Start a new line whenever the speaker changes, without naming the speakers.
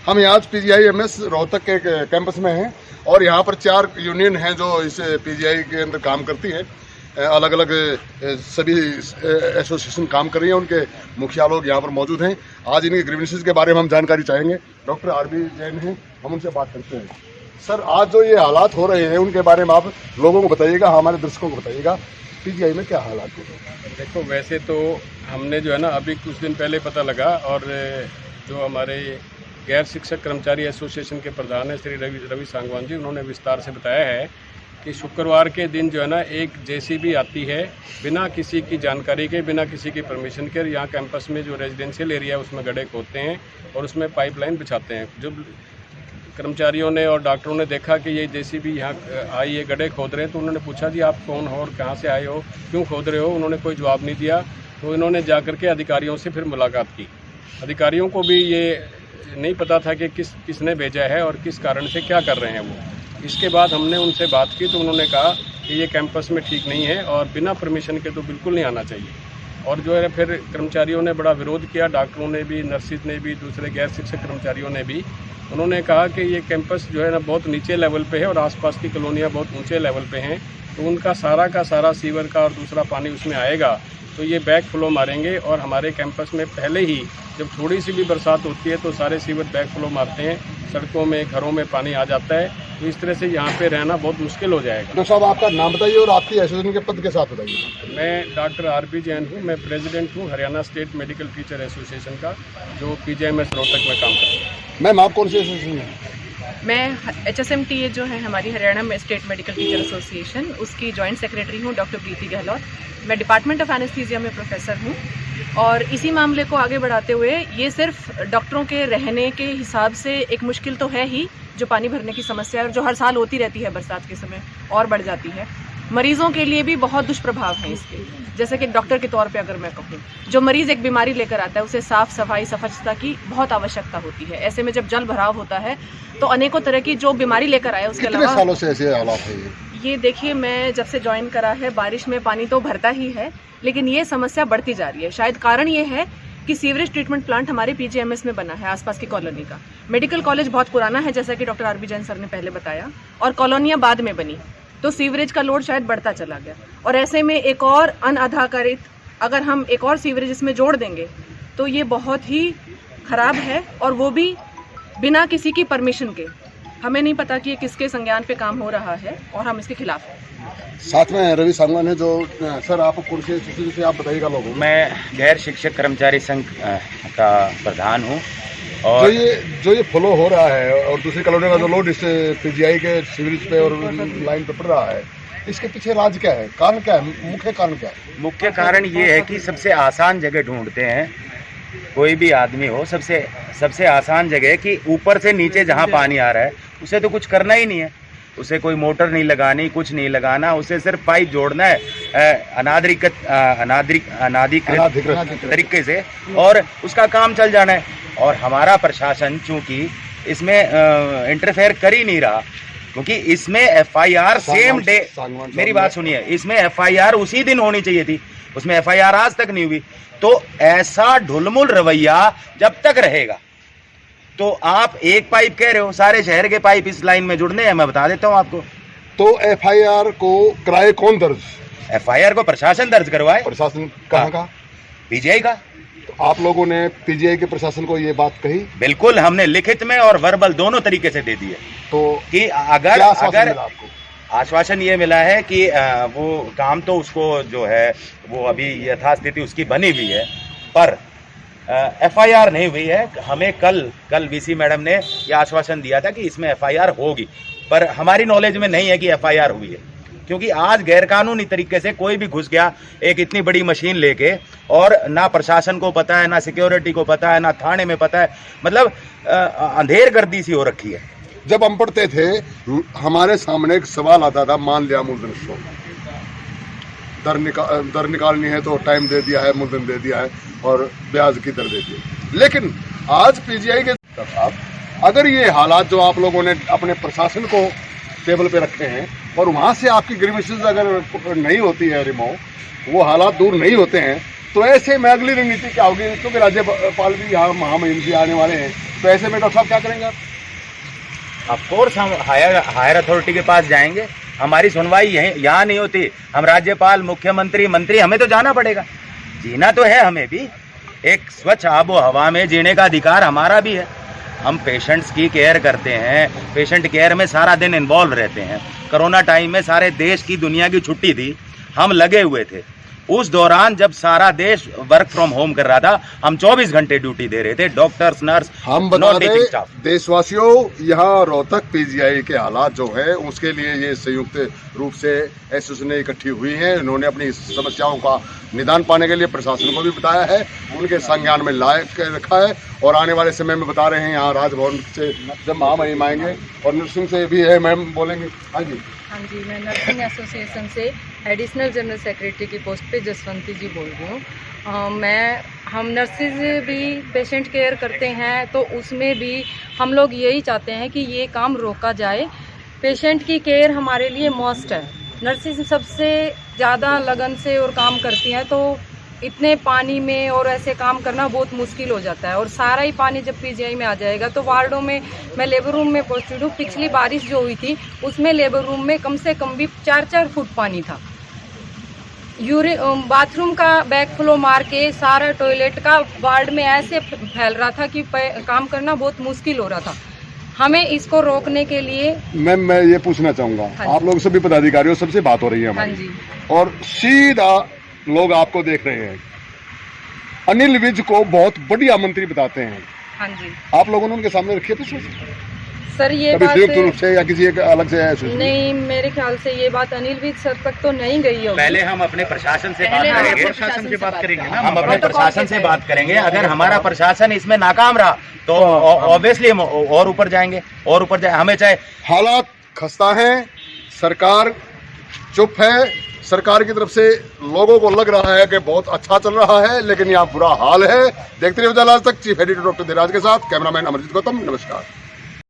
हम यहाँ PGIMS रोहतक के कैंपस में हैं और यहाँ पर 4 यूनियन हैं जो इस PGI के अंदर काम करती हैं। अलग अलग सभी एसोसिएशन काम कर रही हैं, उनके मुखिया लोग यहाँ पर मौजूद हैं। आज इनके ग्रीवेंसेस के बारे में हम जानकारी चाहेंगे। डॉक्टर RB जैन हैं, हम उनसे बात करते हैं। सर, आज जो ये हालात हो रहे हैं उनके बारे में आप लोगों को बताइएगा, हमारे दर्शकों को बताइएगा, PGI में क्या हालात हो रहे हैं?
देखो, वैसे तो हमने जो है ना अभी कुछ दिन पहले पता लगा, और जो हमारे गैर शिक्षक कर्मचारी एसोसिएशन के प्रधान है श्री रवि सांगवान जी, उन्होंने विस्तार से बताया है कि शुक्रवार के दिन जो है ना एक JCB आती है बिना किसी की जानकारी के, बिना किसी की परमिशन के। यहाँ कैंपस में जो रेजिडेंशियल एरिया है उसमें गड्ढे खोदते हैं और उसमें पाइपलाइन बिछाते हैं। जब कर्मचारियों ने और डॉक्टरों ने देखा कि ये JCB यहाँ आई है, गड्ढे खोद रहे हैं, तो उन्होंने पूछा जी आप कौन हो और कहाँ से आए हो, क्यों खोद रहे हो? उन्होंने कोई जवाब नहीं दिया। तो इन्होंने जाकर के अधिकारियों से फिर मुलाकात की। अधिकारियों को भी ये नहीं पता था कि किसने भेजा है और किस कारण से क्या कर रहे हैं वो। इसके बाद हमने उनसे बात की तो उन्होंने कहा कि ये कैंपस में ठीक नहीं है और बिना परमिशन के तो बिल्कुल नहीं आना चाहिए। और जो है फिर कर्मचारियों ने बड़ा विरोध किया, डॉक्टरों ने भी, नर्सिस ने भी, दूसरे गैर शिक्षक कर्मचारियों ने भी। उन्होंने कहा कि ये कैंपस जो है ना बहुत नीचे लेवल पे है और आसपास की कॉलोनियाँ बहुत ऊंचे लेवल पे हैं, तो उनका सारा का सारा सीवर का और दूसरा पानी उसमें आएगा तो ये बैक फ्लो मारेंगे। और हमारे कैंपस में पहले ही जब थोड़ी सी भी बरसात होती है तो सारे सीवर बैक फ्लो मारते हैं, सड़कों में, घरों में पानी आ जाता है। तो इस तरह से यहाँ पे रहना बहुत मुश्किल हो जाएगा।
डॉक्टर साहब, आपका नाम बताइए और आपकी एसोसिएशन के पद के साथ बताइए।
मैं डॉक्टर RB जैन हूँ, मैं प्रेसिडेंट हूँ Haryana state medical teacher association का, जो PGIMS रोहतक में काम करता है।
मैम, आप कौन सी एसोसिएशन में?
मैं HSMTA जो है हमारी हरियाणा में स्टेट मेडिकल टीचर एसोसिएशन, उसकी जॉइंट सेक्रेटरी हूँ, डॉक्टर प्रीति गहलोत। मैं डिपार्टमेंट ऑफ एनेस्थीसिया में प्रोफेसर हूँ। और इसी मामले को आगे बढ़ाते हुए, ये सिर्फ डॉक्टरों के रहने के हिसाब से एक मुश्किल तो है ही, जो पानी भरने की समस्या है और जो हर साल होती रहती है बरसात के समय और बढ़ जाती है। मरीजों के लिए भी बहुत दुष्प्रभाव हैं इसके। जैसे कि डॉक्टर के तौर पे अगर मैं कहूँ, जो मरीज एक बीमारी लेकर आता है उसे साफ सफाई, स्वच्छता की बहुत आवश्यकता होती है। ऐसे में जब जल भराव होता है तो अनेकों तरह की जो बीमारी लेकर आए, उसके अलावा
सालों से ऐसे हालात है
ये देखिए, मैं जब से ज्वाइन करा है, बारिश में पानी तो भरता ही है, लेकिन ये समस्या बढ़ती जा रही है। शायद कारण ये है कि सीवरेज ट्रीटमेंट प्लांट हमारे PGIMS में बना है आसपास की कॉलोनी का। मेडिकल कॉलेज बहुत पुराना है, जैसा कि डॉक्टर RB जैन सर ने पहले बताया, और कॉलोनियाँ बाद में बनी, तो सीवरेज का लोड शायद बढ़ता चला गया। और ऐसे में एक और अनाधिकारित, अगर हम एक और सीवरेज इसमें जोड़ देंगे तो ये बहुत ही खराब है, और वो भी बिना किसी की परमिशन के। हमें नहीं पता कि ये किसके संज्ञान पे काम हो रहा है और हम इसके खिलाफ हैं।
साथ में रवि सांगवान है, जो सर आप कौन से एसोसिएशन से, आप बताइएगा लोगों को।
मैं गैर शिक्षक कर्मचारी संघ का प्रधान हूँ। और
जो ये फ्लो हो रहा है और दूसरी कॉलोनी का जो लोड इस PGI के सीवरेज पे और लाइन पे पड़ रहा है, इसके पीछे राज क्या है, कारण क्या है, मुख्य कारण क्या है?
मुख्य कारण ये है कि सबसे आसान जगह ढूंढते हैं, कोई भी आदमी हो, सबसे आसान जगह कि ऊपर से नीचे जहाँ पानी आ रहा है उसे तो कुछ करना ही नहीं है, उसे कोई मोटर नहीं लगानी, कुछ नहीं लगाना, उसे सिर्फ पाइप जोड़ना है अनाधिकृत तरीके से, और उसका काम चल जाना है। और हमारा प्रशासन चूंकि इसमें इंटरफेयर कर ही नहीं रहा, क्योंकि इसमें FIR सेम डे, मेरी बात सुनिए, इसमें FIR उसी दिन होनी चाहिए थी, उसमें FIR आज तक नहीं हुई। तो ऐसा ढुलमुल रवैया जब तक रहेगा, तो आप एक पाइप कह रहे हो, सारे शहर के पाइप इस लाइन में जुड़ने हैं, मैं बता देता हूं आपको।
तो FIR को कराए कौन दर्ज?
FIR को प्रशासन दर्ज करवाए।
प्रशासन कहाँ का?
PGI का।
तो आप लोगों ने PGI के प्रशासन को ये बात कही?
बिल्कुल, हमने लिखित में और वर्बल दोनों तरीके से दे दिए।
तो
कि अगर आश्वासन ये मिला है कि वो काम तो उसको जो है वो अभी यथास्थिति उसकी बनी हुई है, पर FIR नहीं हुई है। हमें कल VC मैडम ने यह आश्वासन दिया था कि इसमें FIR होगी, पर हमारी नॉलेज में नहीं है कि FIR हुई है, क्योंकि आज गैरकानूनी तरीके से कोई भी घुस गया एक इतनी बड़ी मशीन लेके, और ना प्रशासन को पता है, ना सिक्योरिटी को पता है, ना थाने में पता है, मतलब अंधेर गर्दी सी हो रखी है।
जब हम पढ़ते थे, हमारे सामने एक सवाल आता था, मान लिया मूलधन शो, दर निकालनी है तो टाइम दे दिया है, मूलधन दे दिया है और ब्याज की दर दे दी है। लेकिन आज PGI के साहब, अगर ये हालात जो आप लोगों ने अपने प्रशासन को टेबल पे रखे हैं और वहाँ से आपकी ग्रीवेंसेस अगर नहीं होती है रिमूव, वो हालात दूर नहीं होते हैं, तो ऐसे में अगली रणनीति क्या होगी? क्योंकि राज्यपाल भी यहाँ महामहिम जी आने वाले हैं, तो ऐसे में डॉक्टर साहब क्या करेंगे आप?
ऑफ कोर्स हम हायर अथॉरिटी के पास जाएंगे। हमारी सुनवाई यहाँ नहीं होती, हम राज्यपाल, मुख्यमंत्री, मंत्री, हमें तो जाना पड़ेगा। जीना तो है हमें भी, एक स्वच्छ आबो हवा में जीने का अधिकार हमारा भी है। हम पेशेंट्स की केयर करते हैं, पेशेंट केयर में सारा दिन इन्वॉल्व रहते हैं। कोरोना टाइम में सारे देश की, दुनिया की छुट्टी थी, हम लगे हुए थे। उस दौरान जब सारा देश वर्क फ्रॉम होम कर रहा था, हम 24 घंटे ड्यूटी दे रहे थे, डॉक्टर्स, नर्स,
हम बता दें देशवासियों, यहाँ रोहतक पीजीआई के हालात जो है उसके लिए ये संयुक्त रूप से एसोसिएशन इकट्ठी हुई है। इन्होंने अपनी समस्याओं का निदान पाने के लिए प्रशासन को भी बताया है, उनके संज्ञान में ला के रखा है और आने वाले समय में बता रहे हैं। यहाँ राजभवन से जब महामहिम आएंगे और नर्सिंग से भी है, मैम बोलेंगे। हाँ जी।
हाँ जी, मैं नर्सिंग एसोसिएशन से एडिशनल जनरल सेक्रेटरी की पोस्ट पे जसवंती जी बोल रही हूँ। हम नर्सिस भी पेशेंट केयर करते हैं, तो उसमें भी हम लोग यही चाहते हैं कि ये काम रोका जाए। पेशेंट की केयर हमारे लिए मस्ट है। नर्सिस सबसे ज़्यादा लगन से और काम करती हैं, तो इतने पानी में और ऐसे काम करना बहुत मुश्किल हो जाता है। और सारा ही पानी जब पीजीआई में आ जाएगा तो वार्डों में, मैं लेबर रूम में पोस्टेड हूँ, पिछली बारिश जो हुई थी उसमें लेबर रूम में कम से कम भी 4-4 फुट पानी था। बाथरूम का बैकफ्लो मार के सारा टॉयलेट का वार्ड में ऐसे फैल रहा था कि काम करना बहुत मुश्किल हो रहा था। हमें इसको रोकने के लिए
मैम मैं ये पूछना चाहूँगा, आप लोग सभी पदाधिकारियों सबसे बात हो रही है हमारी।
हाँ जी।
और सीधा लोग आपको देख रहे हैं, अनिल विज को बहुत बढ़िया मंत्री बताते हैं।
हाँ जी।
आप लोगों ने उनके सामने रखी है
सर ये
कभी
बात
संयुक्त रूप से या किसी एक अलग से?
नहीं, मेरे ख्याल से ये बात अनिल विज सर तक तो नहीं गई होगी।
पहले हम अपने प्रशासन से बात करेंगे,
प्रशासन से बात करेंगे ना,
हम अपने प्रशासन से बात करेंगे। अगर हमारा प्रशासन इसमें नाकाम रहा तो ऑब्वियसली हम और ऊपर जाएंगे, और ऊपर जाए। हमें चाहे
हालात खस्ता हैं, सरकार चुप है। सरकार की तरफ से लोगों को लग रहा है कि बहुत अच्छा चल रहा है, लेकिन यहाँ बुरा हाल है। देखते रहिए उजाला आज तक। चीफ एडिटर डॉक्टर धीराज के साथ कैमरामैन अमरजीत गौतम, नमस्कार।